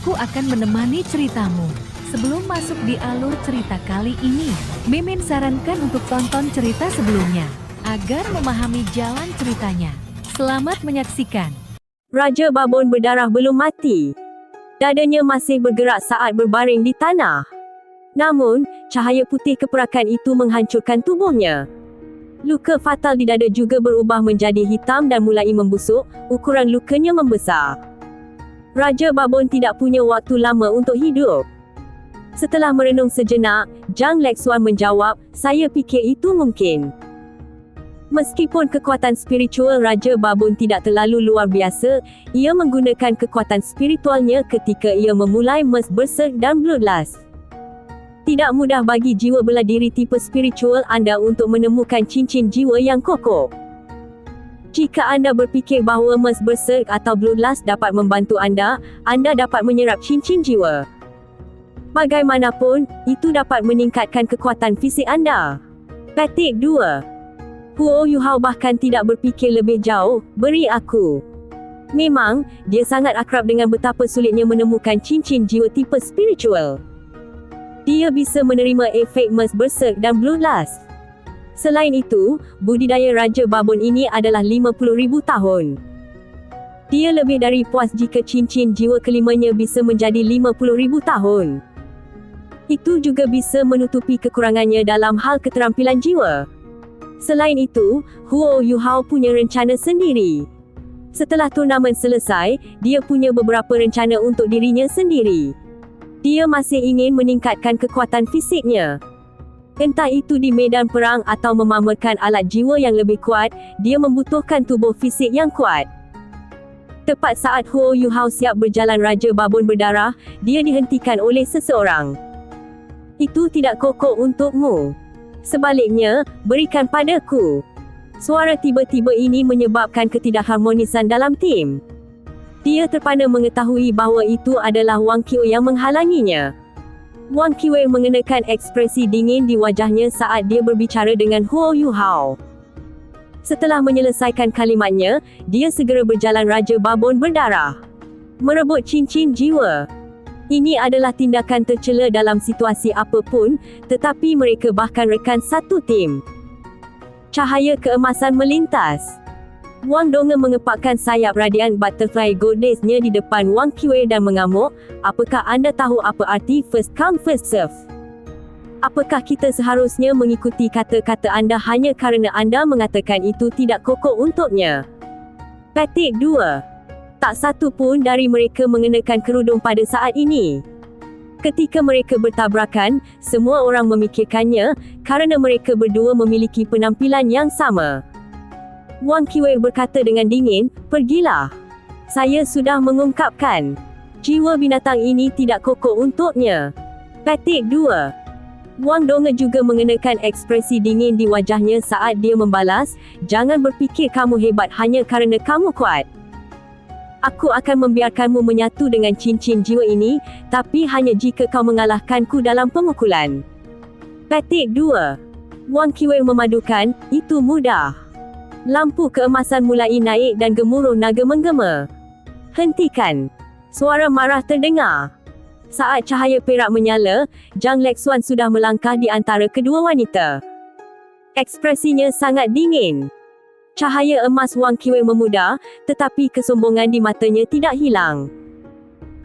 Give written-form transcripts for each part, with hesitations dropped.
aku akan menemani ceritamu. Sebelum masuk di alur cerita kali ini, Mimin sarankan untuk tonton cerita sebelumnya, agar memahami jalan ceritanya. Selamat menyaksikan. Raja Babon berdarah belum mati. Dadanya masih bergerak saat berbaring di tanah. Namun, cahaya putih keperakan itu menghancurkan tubuhnya. Luka fatal di dada juga berubah menjadi hitam dan mulai membusuk, ukuran lukanya membesar. Raja Babon tidak punya waktu lama untuk hidup. Setelah merenung sejenak, Zhang Lexuan menjawab, "Saya fikir itu mungkin." Meskipun kekuatan spiritual Raja Babon tidak terlalu luar biasa, ia menggunakan kekuatan spiritualnya ketika ia memulai Mers Berserk dan Bloodlust. Tidak mudah bagi jiwa bela diri tipe spiritual anda untuk menemukan cincin jiwa yang kokoh. Jika anda berfikir bahawa Mers Berserk atau Bloodlust dapat membantu anda dapat menyerap cincin jiwa. Bagaimanapun, itu dapat meningkatkan kekuatan fisik anda. Petik 2. Huo Yuhao bahkan tidak berfikir lebih jauh, "Beri aku." Memang, dia sangat akrab dengan betapa sulitnya menemukan cincin jiwa tipe spiritual. Dia bisa menerima efek Mers Berserk dan Bloodlust. Selain itu, budidaya Raja Babon ini adalah 50,000 tahun. Dia lebih dari puas jika cincin jiwa kelimanya bisa menjadi 50,000 tahun. Itu juga bisa menutupi kekurangannya dalam hal keterampilan jiwa. Selain itu, Huo Yuhao punya rencana sendiri. Setelah turnamen selesai, dia punya beberapa rencana untuk dirinya sendiri. Dia masih ingin meningkatkan kekuatan fisiknya. Entah itu di medan perang atau memamerkan alat jiwa yang lebih kuat, dia membutuhkan tubuh fisik yang kuat. Tepat saat Huo Yuhao siap berjalan Raja Babon berdarah, dia dihentikan oleh seseorang. "Itu tidak kokoh untukmu. Sebaliknya, berikan padaku." Suara tiba-tiba ini menyebabkan ketidakharmonisan dalam tim. Dia terpana mengetahui bahawa itu adalah Wang Qiwei yang menghalanginya. Wang Qiwei mengenakan ekspresi dingin di wajahnya saat dia berbicara dengan Huo Yuhao. Setelah menyelesaikan kalimatnya, dia segera berjalan Raja Babon berdarah. Merebut cincin jiwa. Ini adalah tindakan tercela dalam situasi apapun, tetapi mereka bahkan rekan satu tim. Cahaya keemasan melintas. Wang Donge mengepakkan sayap radian butterfly goddess-nya di depan Wang Qiwei dan mengamuk, "Apakah anda tahu apa arti first come first serve? Apakah kita seharusnya mengikuti kata-kata anda hanya kerana anda mengatakan itu tidak kokoh untuknya?" Petik 2. Tak satu pun dari mereka mengenakan kerudung pada saat ini. Ketika mereka bertabrakan, semua orang memikirkannya, kerana mereka berdua memiliki penampilan yang sama. Wang Qiwei berkata dengan dingin, "Pergilah. Saya sudah mengungkapkan. Jiwa binatang ini tidak kokoh untuknya." Petik 2. Wang Donge juga mengenakan ekspresi dingin di wajahnya saat dia membalas, "Jangan berfikir kamu hebat hanya kerana kamu kuat. Aku akan membiarkanmu menyatu dengan cincin jiwa ini, tapi hanya jika kau mengalahkanku dalam pemukulan." Petik 2. Wang Qiwei memadukan, "Itu mudah." Lampu keemasan mulai naik dan gemuruh naga menggema. "Hentikan!" Suara marah terdengar. Saat cahaya perak menyala, Zhang Lexuan sudah melangkah di antara kedua wanita. Ekspresinya sangat dingin. Cahaya emas Wang Qiwei memudar, tetapi kesombongan di matanya tidak hilang.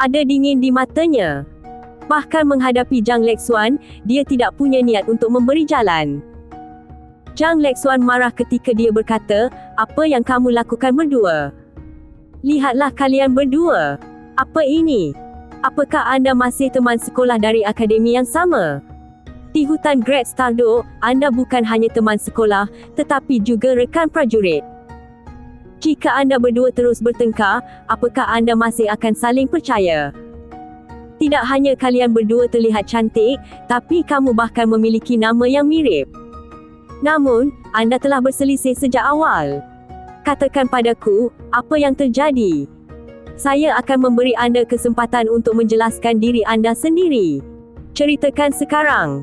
Ada dingin di matanya. Bahkan menghadapi Zhang Lexuan, dia tidak punya niat untuk memberi jalan. Zhang Lexuan marah ketika dia berkata, "Apa yang kamu lakukan berdua? Lihatlah kalian berdua. Apa ini? Apakah anda masih teman sekolah dari akademi yang sama? Di hutan Great Stardo, anda bukan hanya teman sekolah, tetapi juga rekan prajurit. Jika anda berdua terus bertengkar, apakah anda masih akan saling percaya? Tidak hanya kalian berdua terlihat cantik, tapi kamu bahkan memiliki nama yang mirip. Namun, anda telah berselisih sejak awal. Katakan padaku, apa yang terjadi? Saya akan memberi anda kesempatan untuk menjelaskan diri anda sendiri. Ceritakan sekarang."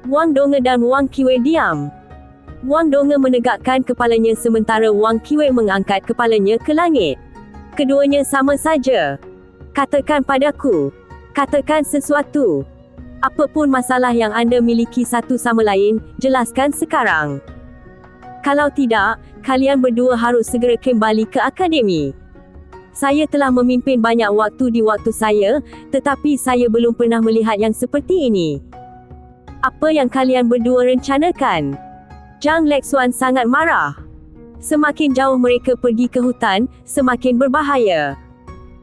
Wang Donge dan Wang Qiwei diam. Wang Donge menegakkan kepalanya sementara Wang Qiwei mengangkat kepalanya ke langit. Keduanya sama saja. Katakan padaku. Katakan sesuatu. Apapun masalah yang anda miliki satu sama lain, jelaskan sekarang. Kalau tidak, kalian berdua harus segera kembali ke akademi. Saya telah memimpin banyak waktu di waktu saya, tetapi saya belum pernah melihat yang seperti ini. Apa yang kalian berdua rencanakan? Zhang Lexuan sangat marah. Semakin jauh mereka pergi ke hutan, semakin berbahaya.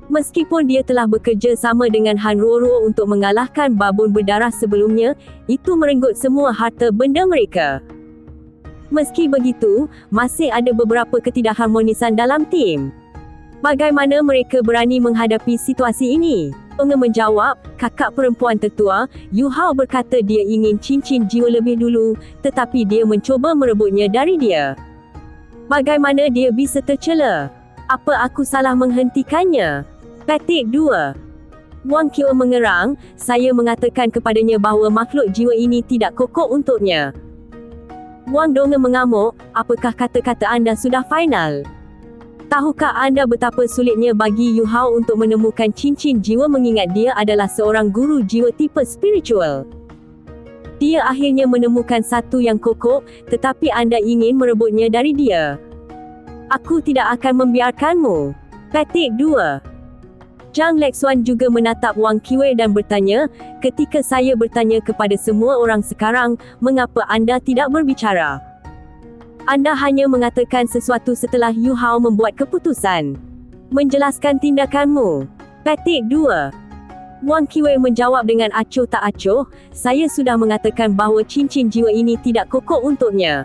Meskipun dia telah bekerja sama dengan Han Ruoruo untuk mengalahkan babon berdarah sebelumnya, itu merenggut semua harta benda mereka. Meski begitu, masih ada beberapa ketidakharmonisan dalam tim. Bagaimana mereka berani menghadapi situasi ini? Dong menjawab, kakak perempuan tertua, Yu Hao berkata dia ingin cincin jiwa lebih dulu, tetapi dia mencuba merebutnya dari dia. Bagaimana dia bisa tercela? Apa aku salah menghentikannya? Petik 2. Wang Qiu mengerang, saya mengatakan kepadanya bahawa makhluk jiwa ini tidak kokoh untuknya. Wang Dong mengamuk, apakah kata-kata anda sudah final? Tahukah anda betapa sulitnya bagi Yu Hao untuk menemukan cincin jiwa mengingat dia adalah seorang guru jiwa tipe spiritual? Dia akhirnya menemukan satu yang kokoh, tetapi anda ingin merebutnya dari dia. Aku tidak akan membiarkanmu. Petik 2. Zhang Lexuan juga menatap Wang Qiwei dan bertanya, ketika saya bertanya kepada semua orang sekarang, mengapa anda tidak berbicara? Anda hanya mengatakan sesuatu setelah Yu Hao membuat keputusan. Menjelaskan tindakanmu. Petik 2. Wang Qiwei menjawab dengan acuh tak acuh, saya sudah mengatakan bahawa cincin jiwa ini tidak kokoh untuknya.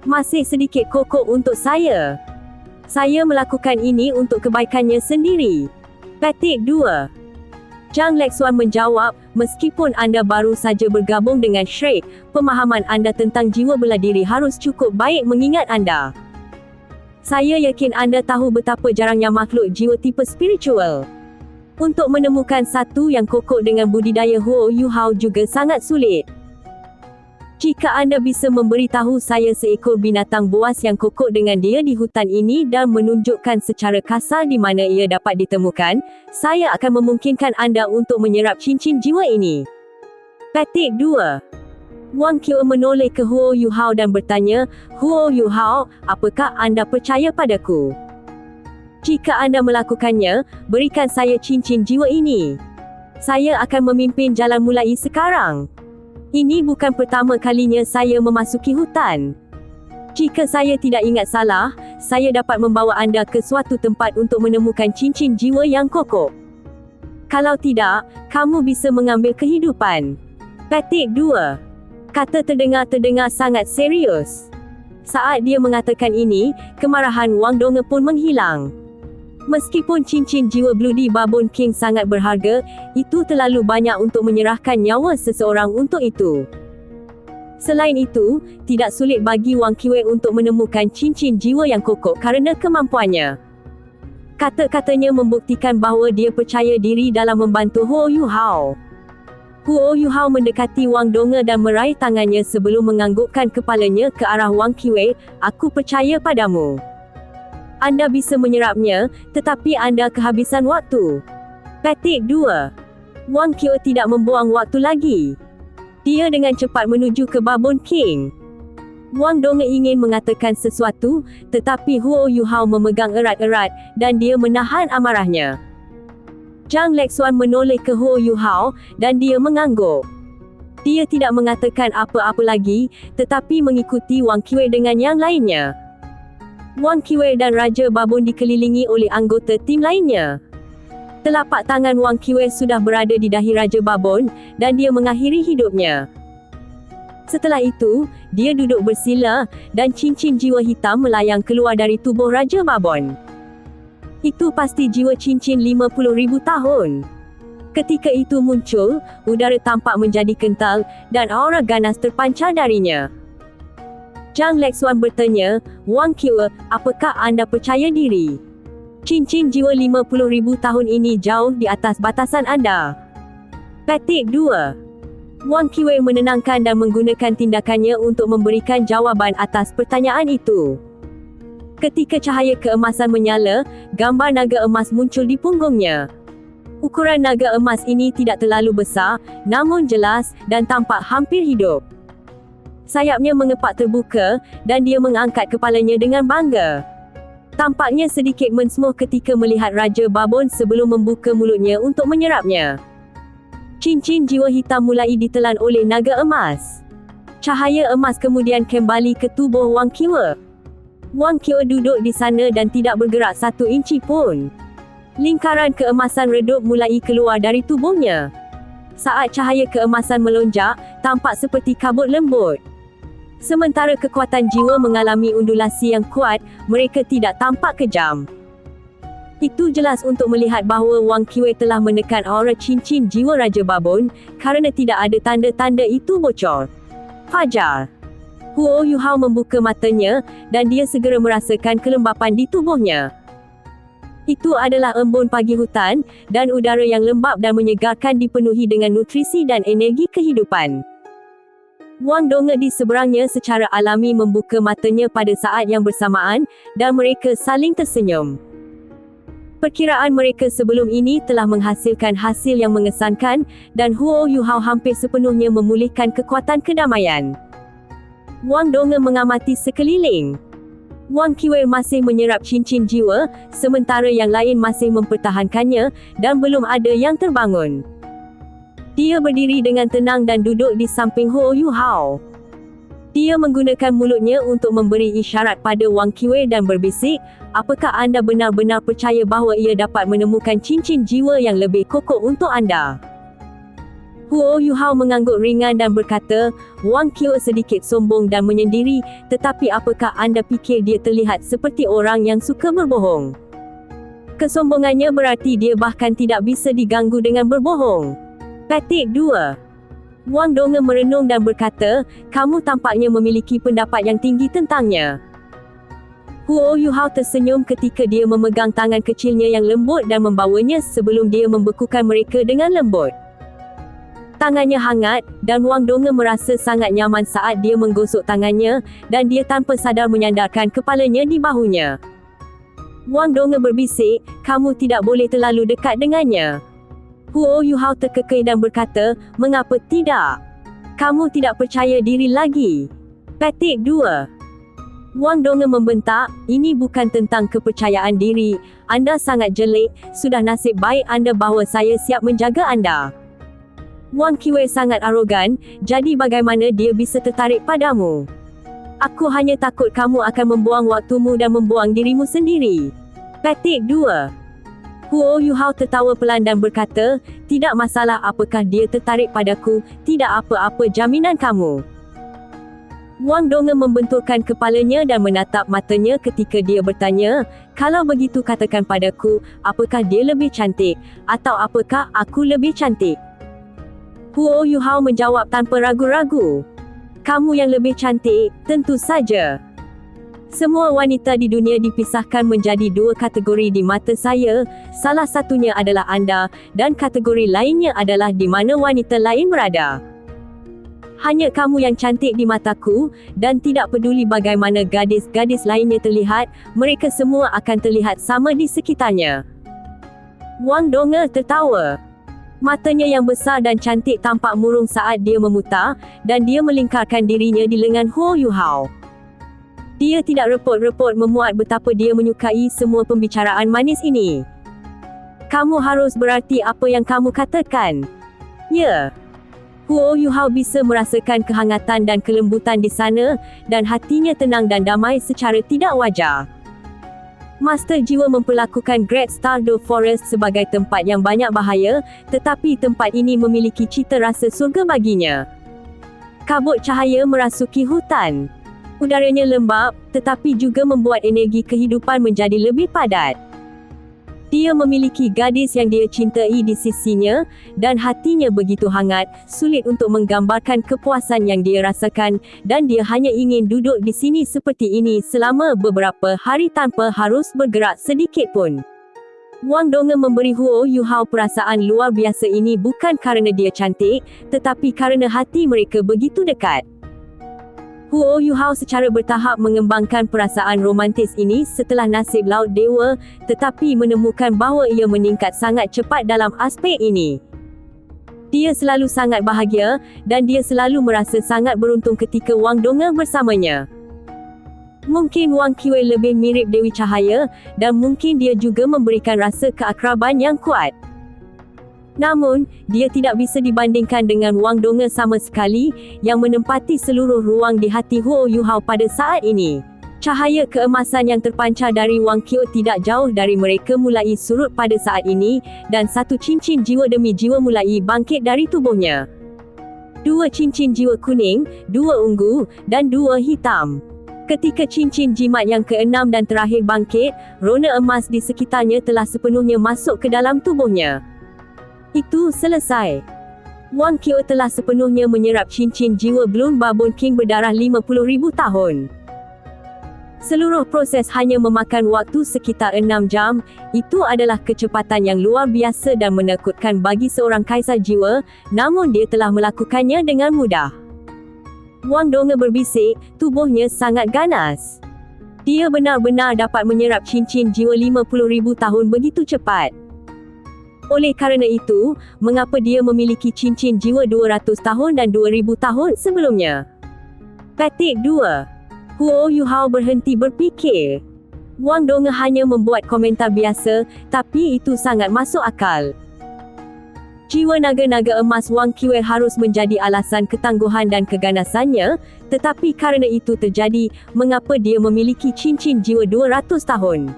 Masih sedikit kokoh untuk saya. Saya melakukan ini untuk kebaikannya sendiri. Petik 2. Zhang Lexuan menjawab, meskipun anda baru saja bergabung dengan Shrek, pemahaman anda tentang jiwa bela diri harus cukup baik mengingat anda. Saya yakin anda tahu betapa jarangnya makhluk jiwa tipe spiritual. Untuk menemukan satu yang kokoh dengan budidaya Huo Yu Hao juga sangat sulit. Jika anda bisa memberitahu saya seekor binatang buas yang kokoh dengan dia di hutan ini dan menunjukkan secara kasar di mana ia dapat ditemukan, saya akan memungkinkan anda untuk menyerap cincin jiwa ini. Petik 2. Wang Qiu menoleh ke Huo Yu Hao dan bertanya, Huo Yu Hao, apakah anda percaya padaku? Jika anda melakukannya, berikan saya cincin jiwa ini. Saya akan memimpin jalan mulai sekarang. Ini bukan pertama kalinya saya memasuki hutan. Jika saya tidak ingat salah, saya dapat membawa anda ke suatu tempat untuk menemukan cincin jiwa yang kokoh. Kalau tidak, kamu bisa mengambil kehidupan. Petik 2. Kata terdengar sangat serius. Saat dia mengatakan ini, kemarahan Wang Dong pun menghilang. Meskipun cincin jiwa Bloody Babon King sangat berharga, itu terlalu banyak untuk menyerahkan nyawa seseorang untuk itu. Selain itu, tidak sulit bagi Wang Qiwei untuk menemukan cincin jiwa yang kokoh kerana kemampuannya. Kata-katanya membuktikan bahawa dia percaya diri dalam membantu Huo Yu Hao. Huo Yu Hao mendekati Wang Dong dan meraih tangannya sebelum menganggukkan kepalanya ke arah Wang Qiwei, aku percaya padamu. Anda bisa menyerapnya, tetapi anda kehabisan waktu. Petik 2. Wang Qiu tidak membuang waktu lagi. Dia dengan cepat menuju ke Babon King. Wang Dong ingin mengatakan sesuatu, tetapi Huo Yu Hao memegang erat-erat, dan dia menahan amarahnya. Zhang Lexuan menoleh ke Huo Yu Hao, dan dia mengangguk. Dia tidak mengatakan apa-apa lagi, tetapi mengikuti Wang Qiu dengan yang lainnya. Wang Qiwei dan Raja Babon dikelilingi oleh anggota tim lainnya. Telapak tangan Wang Qiwei sudah berada di dahi Raja Babon, dan dia mengakhiri hidupnya. Setelah itu, dia duduk bersila, dan cincin jiwa hitam melayang keluar dari tubuh Raja Babon. Itu pasti jiwa cincin 50,000 tahun. Ketika itu muncul, udara tampak menjadi kental, dan aura ganas terpancar darinya. Zhang Lexuan bertanya, Wang Qiu, apakah anda percaya diri? Cincin jiwa 50,000 tahun ini jauh di atas batasan anda. Petik 2. Wang Qiwei menenangkan dan menggunakan tindakannya untuk memberikan jawaban atas pertanyaan itu. Ketika cahaya keemasan menyala, gambar naga emas muncul di punggungnya. Ukuran naga emas ini tidak terlalu besar, namun jelas dan tampak hampir hidup. Sayapnya mengepak terbuka, dan dia mengangkat kepalanya dengan bangga. Tampaknya sedikit mensemuh ketika melihat Raja Babon sebelum membuka mulutnya untuk menyerapnya. Cincin jiwa hitam mulai ditelan oleh naga emas. Cahaya emas kemudian kembali ke tubuh Wang Qiwe. Wang Qiwe duduk di sana dan tidak bergerak 1 inci pun. Lingkaran keemasan redup mulai keluar dari tubuhnya. Saat cahaya keemasan melonjak, tampak seperti kabut lembut. Sementara kekuatan jiwa mengalami undulasi yang kuat, mereka tidak tampak kejam. Itu jelas untuk melihat bahawa Wang Qiwe telah menekan aura cincin jiwa Raja Babon, kerana tidak ada tanda-tanda itu bocor. Fajar. Huo Yuhao membuka matanya, dan dia segera merasakan kelembapan di tubuhnya. Itu adalah embun pagi hutan, dan udara yang lembap dan menyegarkan dipenuhi dengan nutrisi dan energi kehidupan. Wang Donge di seberangnya secara alami membuka matanya pada saat yang bersamaan, dan mereka saling tersenyum. Perkiraan mereka sebelum ini telah menghasilkan hasil yang mengesankan, dan Huo Yuhao hampir sepenuhnya memulihkan kekuatan kedamaian. Wang Donge mengamati sekeliling. Wang Qiwe masih menyerap cincin jiwa, sementara yang lain masih mempertahankannya, dan belum ada yang terbangun. Dia berdiri dengan tenang dan duduk di samping Huo Yuhao. Dia menggunakan mulutnya untuk memberi isyarat pada Wang Qiwe dan berbisik, "Apakah anda benar-benar percaya bahawa ia dapat menemukan cincin jiwa yang lebih kokoh untuk anda?" Huo Yuhao mengangguk ringan dan berkata, "Wang Qiwe sedikit sombong dan menyendiri, tetapi apakah anda fikir dia terlihat seperti orang yang suka berbohong? Kesombongannya berarti dia bahkan tidak bisa diganggu dengan berbohong." Petik 2. Wang Donge merenung dan berkata, "Kamu tampaknya memiliki pendapat yang tinggi tentangnya." Huo Yuhao tersenyum ketika dia memegang tangan kecilnya yang lembut dan membawanya sebelum dia membekukan mereka dengan lembut. Tangannya hangat, dan Wang Donge merasa sangat nyaman saat dia menggosok tangannya, dan dia tanpa sadar menyandarkan kepalanya di bahunya. Wang Donge berbisik, "Kamu tidak boleh terlalu dekat dengannya." Huo Yuhao terkekeh dan berkata, "Mengapa tidak? Kamu tidak percaya diri lagi." Petik 2. Wang Donge membentak, "Ini bukan tentang kepercayaan diri. Anda sangat jelek, sudah nasib baik anda bahawa saya siap menjaga anda." Wang Qiwe sangat arogan, "Jadi bagaimana dia bisa tertarik padamu? Aku hanya takut kamu akan membuang waktumu dan membuang dirimu sendiri." Petik 2. Huo Yuhao tertawa pelan dan berkata, "Tidak masalah apakah dia tertarik padaku, tidak apa-apa jaminan kamu." Wang Donge membenturkan kepalanya dan menatap matanya ketika dia bertanya, "Kalau begitu katakan padaku, apakah dia lebih cantik, atau apakah aku lebih cantik?" Huo Yuhao menjawab tanpa ragu-ragu, "Kamu yang lebih cantik, tentu saja. Semua wanita di dunia dipisahkan menjadi 2 kategori di mata saya, salah satunya adalah anda, dan kategori lainnya adalah di mana wanita lain berada. Hanya kamu yang cantik di mataku, dan tidak peduli bagaimana gadis-gadis lainnya terlihat, mereka semua akan terlihat sama di sekitarnya." Wang Donge tertawa. Matanya yang besar dan cantik tampak murung saat dia memutar, dan dia melingkarkan dirinya di lengan Huo Yuhao. Dia tidak repot-repot memuat betapa dia menyukai semua pembicaraan manis ini. "Kamu harus berarti apa yang kamu katakan." "Ya." Huo Yuhao bisa merasakan kehangatan dan kelembutan di sana, dan hatinya tenang dan damai secara tidak wajar. Master jiwa memperlakukan Great Stardew Forest sebagai tempat yang banyak bahaya, tetapi tempat ini memiliki cita rasa surga baginya. Kabut cahaya merasuki hutan. Udaranya lembap, tetapi juga membuat energi kehidupan menjadi lebih padat. Dia memiliki gadis yang dia cintai di sisinya, dan hatinya begitu hangat, sulit untuk menggambarkan kepuasan yang dia rasakan, dan dia hanya ingin duduk di sini seperti ini selama beberapa hari tanpa harus bergerak sedikit pun. Wang Donge memberi Huo Yuhao perasaan luar biasa ini bukan kerana dia cantik, tetapi kerana hati mereka begitu dekat. Huo Yuhao secara bertahap mengembangkan perasaan romantis ini setelah nasib Laut Dewa, tetapi menemukan bahawa ia meningkat sangat cepat dalam aspek ini. Dia selalu sangat bahagia, dan dia selalu merasa sangat beruntung ketika Wang Donge bersamanya. Mungkin Wang Qiwei lebih mirip Dewi Cahaya, dan mungkin dia juga memberikan rasa keakraban yang kuat. Namun, dia tidak bisa dibandingkan dengan Wang Donge sama sekali, yang menempati seluruh ruang di hati Huo Yuhao pada saat ini. Cahaya keemasan yang terpancar dari Wang Qiu tidak jauh dari mereka mulai surut pada saat ini, dan satu cincin jiwa demi jiwa mulai bangkit dari tubuhnya. 2 cincin jiwa kuning, 2 ungu, dan 2 hitam. Ketika cincin jimat yang ke-6 dan terakhir bangkit, rona emas di sekitarnya telah sepenuhnya masuk ke dalam tubuhnya. Itu selesai. Wang Qiu telah sepenuhnya menyerap cincin jiwa Bloom Babon King berdarah 50,000 tahun. Seluruh proses hanya memakan waktu sekitar 6 jam. Itu adalah kecepatan yang luar biasa dan menakutkan bagi seorang kaisar jiwa, namun dia telah melakukannya dengan mudah. Wang Donge berbisik, tubuhnya sangat ganas. Dia benar-benar dapat menyerap cincin jiwa 50,000 tahun begitu cepat. Oleh kerana itu, mengapa dia memiliki cincin jiwa 200 tahun dan 2000 tahun sebelumnya? Petik 2. Huo Yuhao berhenti berfikir. Wang Donge hanya membuat komentar biasa, tapi itu sangat masuk akal. Jiwa naga-naga emas Wang Qiwei harus menjadi alasan ketangguhan dan keganasannya, tetapi kerana itu terjadi, mengapa dia memiliki cincin jiwa 200 tahun?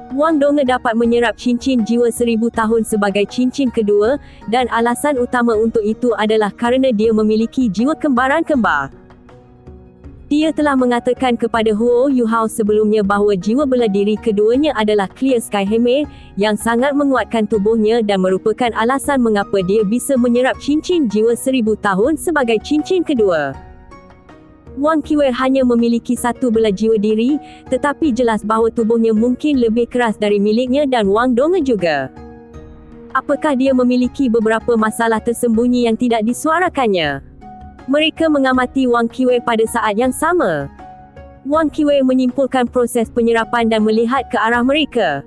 Wang Donge dapat menyerap cincin jiwa 1000 tahun sebagai cincin kedua, dan alasan utama untuk itu adalah kerana dia memiliki jiwa kembaran-kembar. Dia telah mengatakan kepada Huo Yuhao sebelumnya bahawa jiwa bela diri keduanya adalah Clear Sky Heme, yang sangat menguatkan tubuhnya dan merupakan alasan mengapa dia bisa menyerap cincin jiwa 1000 tahun sebagai cincin kedua. Wang Qiwei hanya memiliki satu belah jiwa diri, tetapi jelas bahawa tubuhnya mungkin lebih keras dari miliknya dan Wang Donge juga. Apakah dia memiliki beberapa masalah tersembunyi yang tidak disuarakannya? Mereka mengamati Wang Qiwei pada saat yang sama. Wang Qiwei menyimpulkan proses penyerapan dan melihat ke arah mereka.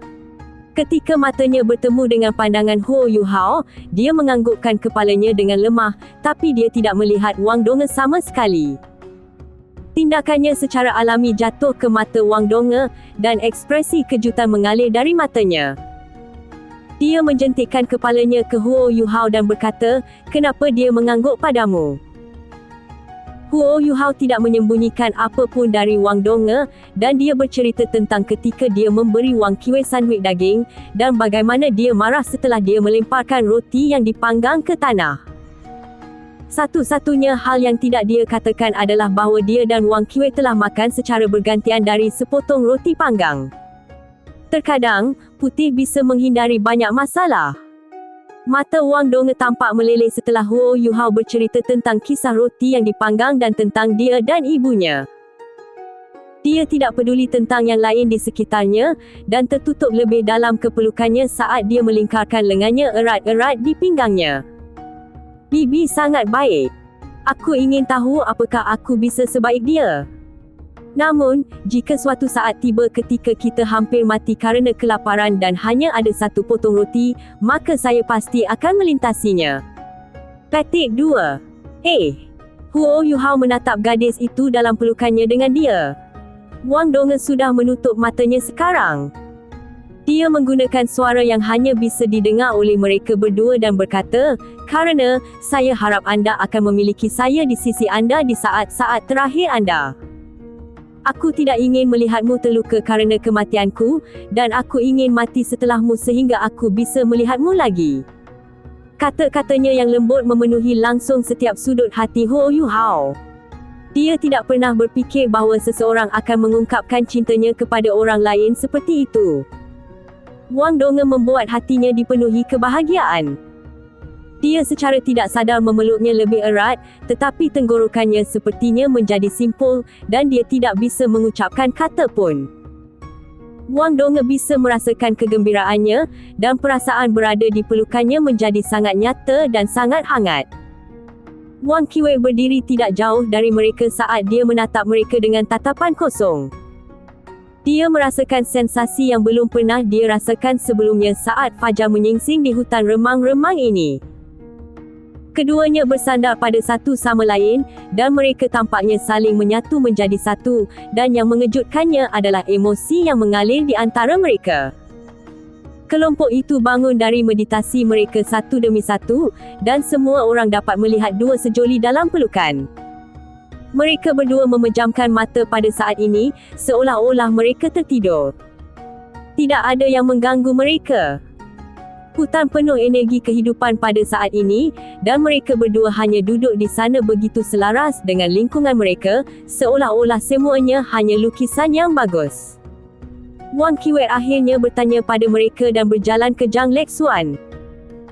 Ketika matanya bertemu dengan pandangan Huo Yuhao, dia menganggukkan kepalanya dengan lemah, tapi dia tidak melihat Wang Donge sama sekali. Tindakannya secara alami jatuh ke mata Wang Donge, dan ekspresi kejutan mengalir dari matanya. Dia menjentikkan kepalanya ke Huo Yuhao dan berkata, "Kenapa dia mengangguk padamu?" Huo Yuhao tidak menyembunyikan apa pun dari Wang Donge, dan dia bercerita tentang ketika dia memberi Wang Qiwei sandwich daging, dan bagaimana dia marah setelah dia melemparkan roti yang dipanggang ke tanah. Satu-satunya hal yang tidak dia katakan adalah bahawa dia dan Wang Qiwei telah makan secara bergantian dari sepotong roti panggang. Terkadang, putih bisa menghindari banyak masalah. Mata Wang Donge tampak meleleh setelah Huo Yuhao bercerita tentang kisah roti yang dipanggang dan tentang dia dan ibunya. Dia tidak peduli tentang yang lain di sekitarnya, dan tertutup lebih dalam kepelukannya saat dia melingkarkan lengannya erat-erat di pinggangnya. "Bibi sangat baik. Aku ingin tahu apakah aku bisa sebaik dia. Namun, jika suatu saat tiba ketika kita hampir mati kerana kelaparan dan hanya ada satu potong roti, maka saya pasti akan melintasinya." Petik 2. Huo Yuhao menatap gadis itu dalam pelukannya dengan dia. Wang Donge sudah menutup matanya sekarang. Dia menggunakan suara yang hanya bisa didengar oleh mereka berdua dan berkata, "Karena, saya harap anda akan memiliki saya di sisi anda di saat-saat terakhir anda. Aku tidak ingin melihatmu terluka kerana kematianku, dan aku ingin mati setelahmu sehingga aku bisa melihatmu lagi." Kata-katanya yang lembut memenuhi langsung setiap sudut hati Huo Yuhao. Dia tidak pernah berfikir bahawa seseorang akan mengungkapkan cintanya kepada orang lain seperti itu. Wang Donge membuat hatinya dipenuhi kebahagiaan. Dia secara tidak sadar memeluknya lebih erat, tetapi tenggorokannya sepertinya menjadi simpul, dan dia tidak bisa mengucapkan kata pun. Wang Donge bisa merasakan kegembiraannya, dan perasaan berada di pelukannya menjadi sangat nyata dan sangat hangat. Wang Qiwei berdiri tidak jauh dari mereka saat dia menatap mereka dengan tatapan kosong. Dia merasakan sensasi yang belum pernah dia rasakan sebelumnya saat fajar menyingsing di hutan remang-remang ini. Keduanya bersandar pada satu sama lain, dan mereka tampaknya saling menyatu menjadi satu, dan yang mengejutkannya adalah emosi yang mengalir di antara mereka. Kelompok itu bangun dari meditasi mereka satu demi satu, dan semua orang dapat melihat dua sejoli dalam pelukan. Mereka berdua memejamkan mata pada saat ini, seolah-olah mereka tertidur. Tidak ada yang mengganggu mereka. Hutan penuh energi kehidupan pada saat ini, dan mereka berdua hanya duduk di sana begitu selaras dengan lingkungan mereka, seolah-olah semuanya hanya lukisan yang bagus. Wang Qiwei akhirnya bertanya pada mereka dan berjalan ke Zhang Lexuan.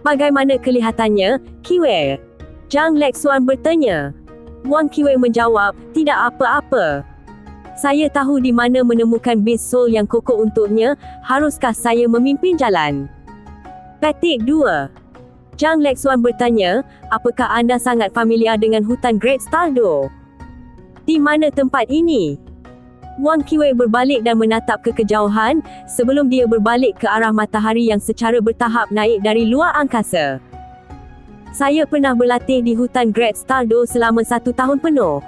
"Bagaimana kelihatannya, Qiwei?" Zhang Lexuan bertanya. Wang Qiwei menjawab, "Tidak apa-apa. Saya tahu di mana menemukan base soul yang kokoh untuknya, haruskah saya memimpin jalan?" Petik 2. Zhang Lexuan bertanya, "Apakah anda sangat familiar dengan hutan Great Stardo? Di mana tempat ini?" Wang Qiwei berbalik dan menatap ke kejauhan, sebelum dia berbalik ke arah matahari yang secara bertahap naik dari luar angkasa. "Saya pernah berlatih di hutan Great Stardo selama 1 tahun penuh.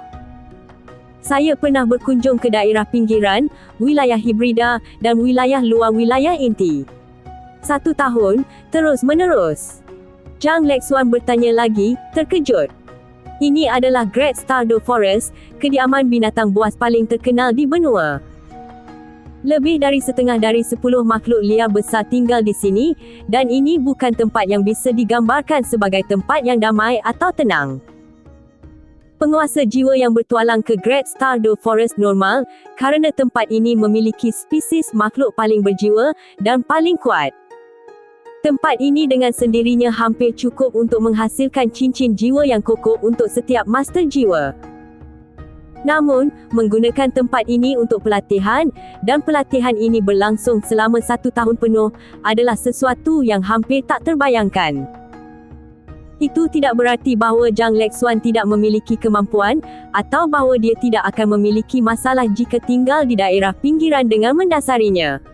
Saya pernah berkunjung ke daerah pinggiran, wilayah hibrida, dan wilayah luar wilayah inti. 1 tahun, terus menerus." Zhang Lexuan bertanya lagi, terkejut. "Ini adalah Great Stardo Forest, kediaman binatang buas paling terkenal di benua. Lebih dari setengah dari 10 makhluk liar besar tinggal di sini, dan ini bukan tempat yang bisa digambarkan sebagai tempat yang damai atau tenang." Penguasa jiwa yang bertualang ke Great Stardo Forest normal, kerana tempat ini memiliki spesies makhluk paling berjiwa dan paling kuat. Tempat ini dengan sendirinya hampir cukup untuk menghasilkan cincin jiwa yang kokoh untuk setiap master jiwa. Namun, menggunakan tempat ini untuk pelatihan, dan pelatihan ini berlangsung selama 1 tahun penuh, adalah sesuatu yang hampir tak terbayangkan. Itu tidak berarti bahawa Zhang Lexuan tidak memiliki kemampuan, atau bahawa dia tidak akan memiliki masalah jika tinggal di daerah pinggiran dengan mendasarinya.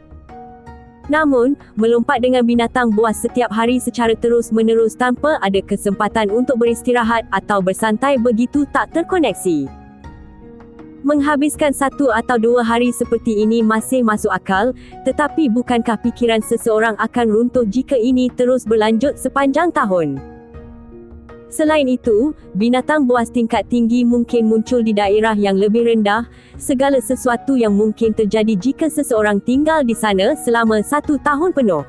Namun, melompat dengan binatang buas setiap hari secara terus-menerus tanpa ada kesempatan untuk beristirahat atau bersantai begitu tak terkoneksi. Menghabiskan 1 atau 2 hari seperti ini masih masuk akal, tetapi bukankah pikiran seseorang akan runtuh jika ini terus berlanjut sepanjang tahun? Selain itu, binatang buas tingkat tinggi mungkin muncul di daerah yang lebih rendah, segala sesuatu yang mungkin terjadi jika seseorang tinggal di sana selama 1 tahun penuh.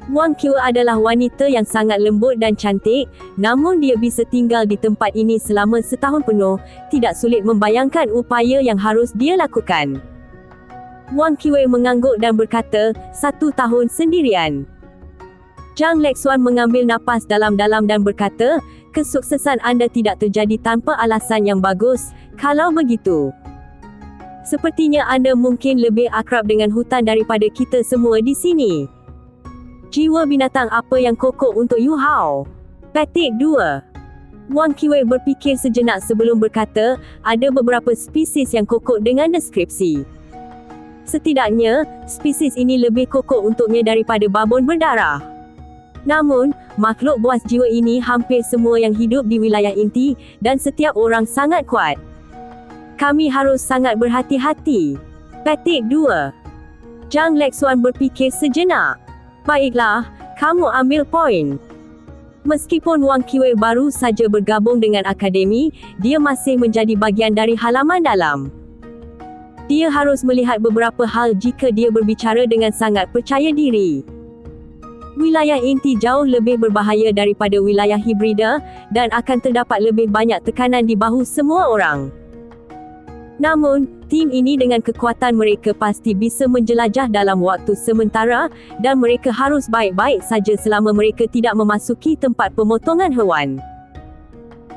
Wang Qiwei adalah wanita yang sangat lembut dan cantik, namun dia bisa tinggal di tempat ini selama setahun penuh, tidak sulit membayangkan upaya yang harus dia lakukan. Wang Qiwei mengangguk dan berkata, 1 tahun sendirian. Zhang Lexuan mengambil napas dalam-dalam dan berkata, "Kesuksesan anda tidak terjadi tanpa alasan yang bagus, kalau begitu. Sepertinya anda mungkin lebih akrab dengan hutan daripada kita semua di sini. Jiwa binatang apa yang kokoh untuk Yu Hao?" Petik 2. Wang Qiwei berfikir sejenak sebelum berkata, "Ada beberapa spesies yang kokoh dengan deskripsi. Setidaknya, spesies ini lebih kokoh untuknya daripada babon berdarah. Namun, makhluk buas jiwa ini hampir semua yang hidup di wilayah inti, dan setiap orang sangat kuat. Kami harus sangat berhati-hati." Petik 2. Zhang Lexuan berfikir sejenak. "Baiklah, kamu ambil poin." Meskipun Wang Qiwei baru saja bergabung dengan akademi, dia masih menjadi bagian dari halaman dalam. Dia harus melihat beberapa hal jika dia berbicara dengan sangat percaya diri. Wilayah inti jauh lebih berbahaya daripada wilayah hibrida, dan akan terdapat lebih banyak tekanan di bahu semua orang. Namun, tim ini dengan kekuatan mereka pasti bisa menjelajah dalam waktu sementara, dan mereka harus baik-baik saja selama mereka tidak memasuki tempat pemotongan hewan.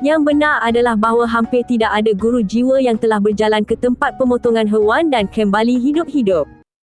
Yang benar adalah bahawa hampir tidak ada guru jiwa yang telah berjalan ke tempat pemotongan hewan dan kembali hidup-hidup.